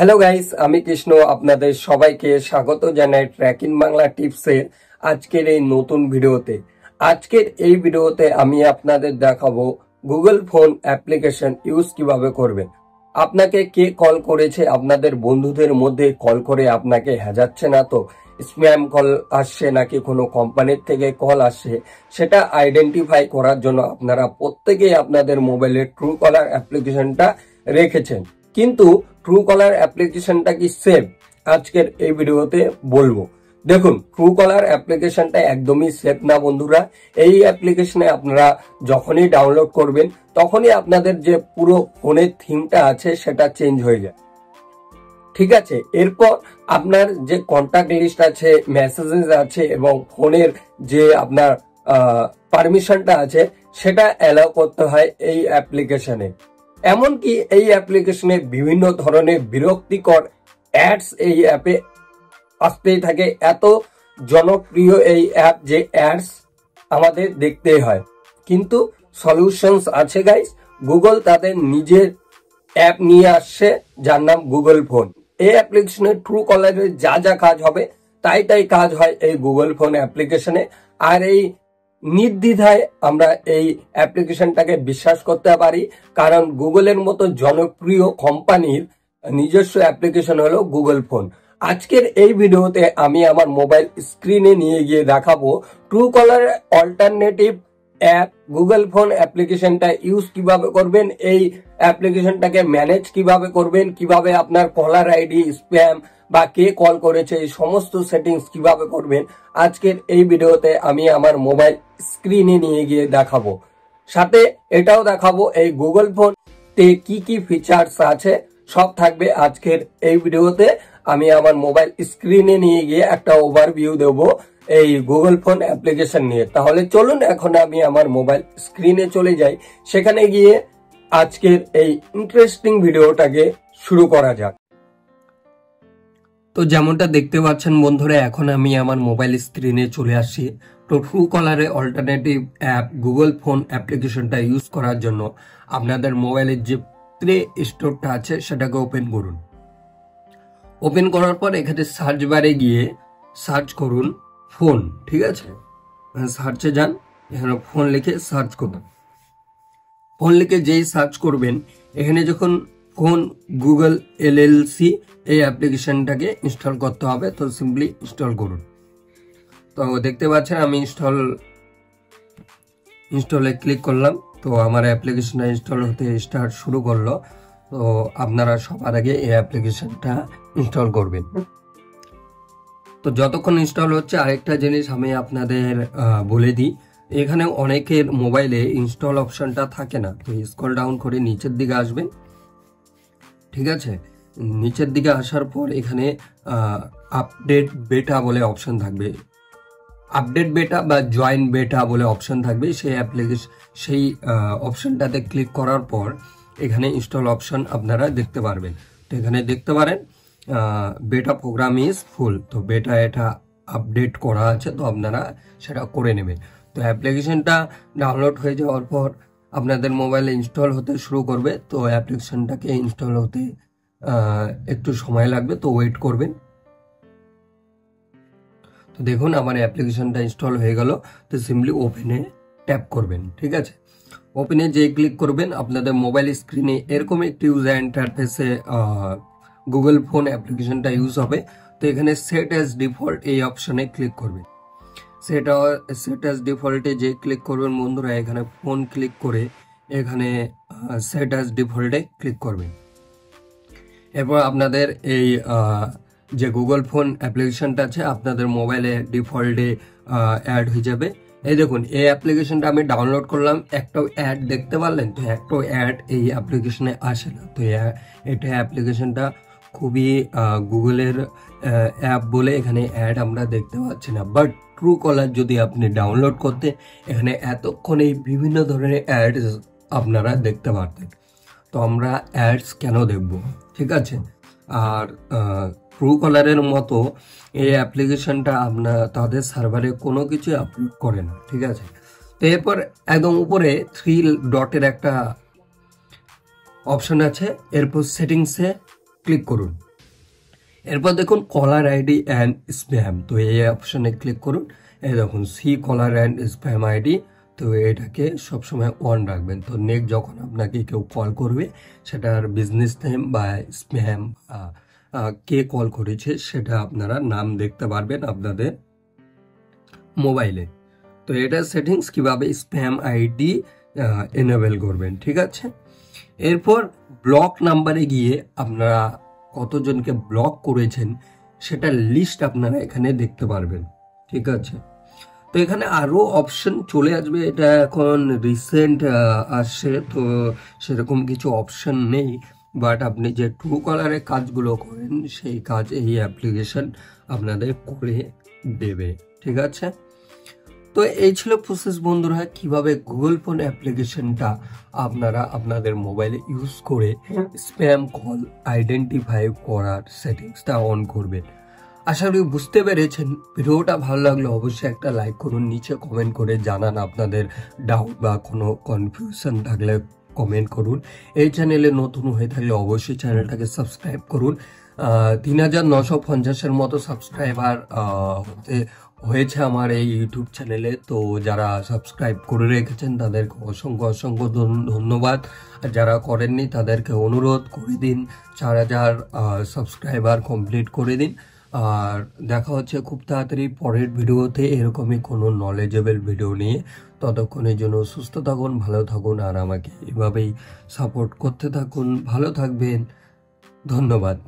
Hello guys, আমি কৃষ্ণ আপনাদের সবাইকে স্বাগত জানাই ট্র্যাকিং বাংলা টিপসের আজকের এই নতুন ভিডিওতে। আজকের এই ভিডিওতে আমি আপনাদের দেখাবো গুগল ফোন অ্যাপ্লিকেশন ইউজ কিভাবে করবেন। আপনাকে কে কল করেছে, আপনাদের বন্ধুদের মধ্যে কল করে আপনাকে হ্যাজাচ্ছে না তো, স্প্যাম কল আসছে নাকি কোনো কোম্পানির থেকে কল আসছে, সেটা আইডেন্টিফাই করার জন্য আপনারা প্রত্যেকেই আপনাদের মোবাইলে ট্রুকলার অ্যাপ্লিকেশনটা রেখেছেন। কিন্তু ট্রুকলার অ্যাপ্লিকেশনটা কি সেফ, আজকের এই ভিডিওতে বলবো। দেখুন, ট্রুকলার অ্যাপ্লিকেশনটা একদমই সেফ না বন্ধুরা। এই অ্যাপ্লিকেশনে আপনারা যখনই ডাউনলোড করবেন তখনই আপনাদের যে পুরো ফোনের থিমটা আছে সেটা চেঞ্জ হয়ে যায়, ঠিক আছে। এরপর আপনার যে কন্ট্যাক্ট লিস্ট আছে, মেসেজেস আছে এবং ফোনের যে আপনার পারমিশনটা আছে সেটা অ্যালাউ করতে হয় এই অ্যাপ্লিকেশনে। এমনকি এই অ্যাপ্লিকেশনে বিভিন্ন ধরনের বিরক্তিকর অ্যাডস এই অ্যাপে আসতেই থাকে। এত জনপ্রিয় এই অ্যাপ যে অ্যাডস আমাদের দেখতেই হয়, কিন্তু সলিউশনস আছে গাইস। গুগল তাদের নিজের অ্যাপ নিয়ে আসছে যার নাম গুগল ফোন। এই অ্যাপ্লিকেশনে ট্রুকলারের যা যা কাজ হবে তাই কাজ হয় এই গুগল ফোন অ্যাপ্লিকেশনে। আর এই নির্দ্বিধায় আমরা এই অ্যাপ্লিকেশনটাকে বিশ্বাস করতে পারি, কারণ গুগলের মতো জনপ্রিয় কোম্পানির নিজস্ব অ্যাপ্লিকেশন হলো গুগল ফোন। আজকের এই ভিডিওতে আমি আমার মোবাইল স্ক্রিনে নিয়ে গিয়ে দেখাবো Truecaller alternative app Google phone অ্যাপ্লিকেশনটা ইউজ কিভাবে করবেন, এই অ্যাপ্লিকেশনটাকে ম্যানেজ কিভাবে করবেন, কিভাবে আপনার কলার আইডি, স্প্যাম বা কে কল করেছে এই সমস্ত সেটিংস কিভাবে করবেন। আজকের এই ভিডিওতে আমি আমার মোবাইল স্ক্রিনে নিয়ে গিয়ে দেখাবো। সাথে এটাও দেখাবো এই গুগল ফোন তে কি কি ফিচার্স আছে, সব থাকবে আজকের এই ভিডিওতে। আমি আমার মোবাইল স্ক্রিনে নিয়ে গিয়ে একটা ওভারভিউ দেবো এই গুগল ফোন অ্যাপ্লিকেশন নিয়ে। তাহলে চলুন এখন আমি আমার মোবাইল স্ক্রিনে চলে যাই, সেখানে গিয়ে আজকের এই ইন্টারেস্টিং ভিডিওটাকে শুরু করা যাক। তো যেমনটা দেখতে পাচ্ছেন বন্ধুরা, এখন আমি আমার মোবাইল স্ক্রিনে চলে আসছি। তো ট্রুকলারে অল্টারনেটিভ অ্যাপ গুগল ফোন অ্যাপ্লিকেশনটা ইউজ করার জন্য আপনাদের মোবাইলের যে প্লে স্টোরটা আছে সেটাকে ওপেন করুন। ওপেন করার পর এখানে সার্চ বারে গিয়ে সার্চ করুন ফোন, ঠিক আছে। সার্চে যান, এখানে ফোন লিখে সার্চ করুন। ফোন লিখে যেই সার্চ করবেন, এখানে যখন ফোন গুগল এলএলসি এই অ্যাপ্লিকেশনটাকে ইনস্টল করতে হবে, তো সিম্পলি ইনস্টল করুন। তো দেখতে পাচ্ছেন আমি ইনস্টলে ক্লিক করলাম, তো আমার অ্যাপ্লিকেশনটা ইনস্টল হতে স্টার্ট শুরু করলো। তো আপনারা সবার আগে এই অ্যাপ্লিকেশনটা ইনস্টল করবেন। তো যতক্ষণ ইনস্টল হচ্ছে আরেকটা জিনিস আমি আপনাদের বলে দিই, এখানে অনেকের মোবাইলে ইনস্টল অপশনটা থাকে না। তো স্ক্রল ডাউন করে নিচের দিকে আসবেন, ঠিক আছে। নিচের দিকে আসার পর এখানে আপডেট বেটা বলে অপশন থাকবে, আপডেট বেটা বা জয়েন বেটা বলে অপশন থাকবে। সেই অপশনটাতে ক্লিক করার পর এখানে ইনস্টল অপশন আপনারা দেখতে পারবেন। তো এখানে দেখতে পারেন বেটা প্রোগ্রাম ইজ ফুল, তো বেটা এটা আপডেট করা আছে, তো আপনারা সেটা করে নেবেন। তো অ্যাপ্লিকেশনটা ডাউনলোড হয়ে যাওয়ার পর আপনাদের মোবাইলে ইনস্টল হতে শুরু করবে। তো অ্যাপ্লিকেশনটাকে ইনস্টল হতে একটু সময় লাগবে, তো ওয়েট করবেন। তো দেখুন আমার অ্যাপ্লিকেশনটা ইনস্টল হয়ে গেল। তো সিম্পলি ওপেনে ট্যাপ করবেন, ঠিক আছে। ওপেনে যে ক্লিক করবেন আপনাদের মোবাইল স্ক্রিনে এরকম একটি ইউজার ইন্টারফেসে গুগল ফোন অ্যাপ্লিকেশনটা ইউজ হবে। তো এখানে সেট অ্যাজ ডিফল্ট এই অপশনে ক্লিক করবেন। সেট অ্যাজ ডিফল্টে যে ক্লিক করবেন বন্ধুরা, এখানে ফোন ক্লিক করে এখানে সেট অ্যাজ ডিফল্টে ক্লিক করবেন। এরপর আপনাদের এই যে গুগল ফোন অ্যাপ্লিকেশনটা আছে আপনাদের মোবাইলে ডিফল্টে অ্যাড হয়ে যাবে। এই দেখুন এই অ্যাপ্লিকেশনটা আমি ডাউনলোড করলাম, একটাও অ্যাড দেখতে পারলেন? তো একটাও অ্যাড এই অ্যাপ্লিকেশনে আসে না। তো এটা অ্যাপ্লিকেশনটা খুবই গুগলের অ্যাপ বলে এখানে অ্যাড আমরা দেখতে পাচ্ছি না। বাট ট্রুকলার যদি আপনি ডাউনলোড করতে, এখানে এতক্ষণে বিভিন্ন ধরনের অ্যাডস আপনারা দেখতে পারতেন। তো আমরা অ্যাডস কেন দেখব, ঠিক আছে। আর ট্রুকলারের মতো এই অ্যাপ্লিকেশনটা তাদের সার্ভারে কোনো কিছু আপলোড করে না, ঠিক আছে। তো এরপর একদম উপরে 3 ডটের একটা অপশন আছে, এরপর সেটিংসে ক্লিক করুন। এরপর দেখুন কলার আইডি অ্যান্ড স্প্যাম, তো এই অপশনে ক্লিক করুন। এই দেখুন see caller and spam ID, তো এটাকে সবসময় অন রাখবেন। তো নেক্সট যখন আপনাকে কেউ কল করবে, সেটার বিজনেস নেম বা স্প্যাম কে কল করেছে সেটা আপনারা নাম দেখতে পারবেন আপনাদের মোবাইলে। তো এটা সেটিংস কিভাবে স্প্যাম আইডি এনেবল করবেন, ঠিক আছে। এরপর ব্লক নাম্বারে গিয়ে আপনারা কতজনকে ব্লক করেছেন সেটা লিস্ট আপনারা এখানে দেখতে পারবেন, ঠিক আছে। তো এখানে আরো অপশন চলে আসবে, এটা এখন রিসেন্ট আসছে, তো সেরকম কিছু অপশন নেই। বাট আপনি যে ট্রু কলারে কাজগুলো করেন সেই কাজ এই অ্যাপ্লিকেশন আপনাদের করে দেবে, ঠিক আছে। তো এই ছিল প্রসেস বন্ধুরা, কিভাবে গুগল ফোন অ্যাপ্লিকেশনটা আপনারা আপনাদের মোবাইলে ইউজ করে স্প্যাম কল আইডেন্টিফাই করার সেটিংসটা অন করবেন। আশা করি বুঝতে পেরেছেন। ভিডিওটা ভালো লাগলে অবশ্যই একটা লাইক করুন, নিচে কমেন্ট করে জানান আপনাদের ডাউট বা কোনো কনফিউশন থাকলে কমেন্ট করুন। এই চ্যানেলে নতুন হয়ে থাকলে অবশ্যই চ্যানেলটাকে সাবস্ক্রাইব করুন। 3950-এর মতো সাবস্ক্রাইবার হয়েছে আমার এই ইউটিউব চ্যানেলে। তো যারা সাবস্ক্রাইব করে রেখেছেন তাদেরকে অসংখ্য অসংখ্য ধন্যবাদ। আর যারা করেননি তাদেরকে অনুরোধ করে দিন 4000 সাবস্ক্রাইবার কমপ্লিট করে দিন। আর দেখা হচ্ছে খুব তাড়াতাড়ি পরের ভিডিওতে এরকমই কোনো নলেজেবল ভিডিও নিয়ে। ততক্ষণের জন্য সুস্থ থাকুন, ভালো থাকুন, আর আমাকে এভাবেই সাপোর্ট করতে থাকুন। ভালো থাকবেন, ধন্যবাদ।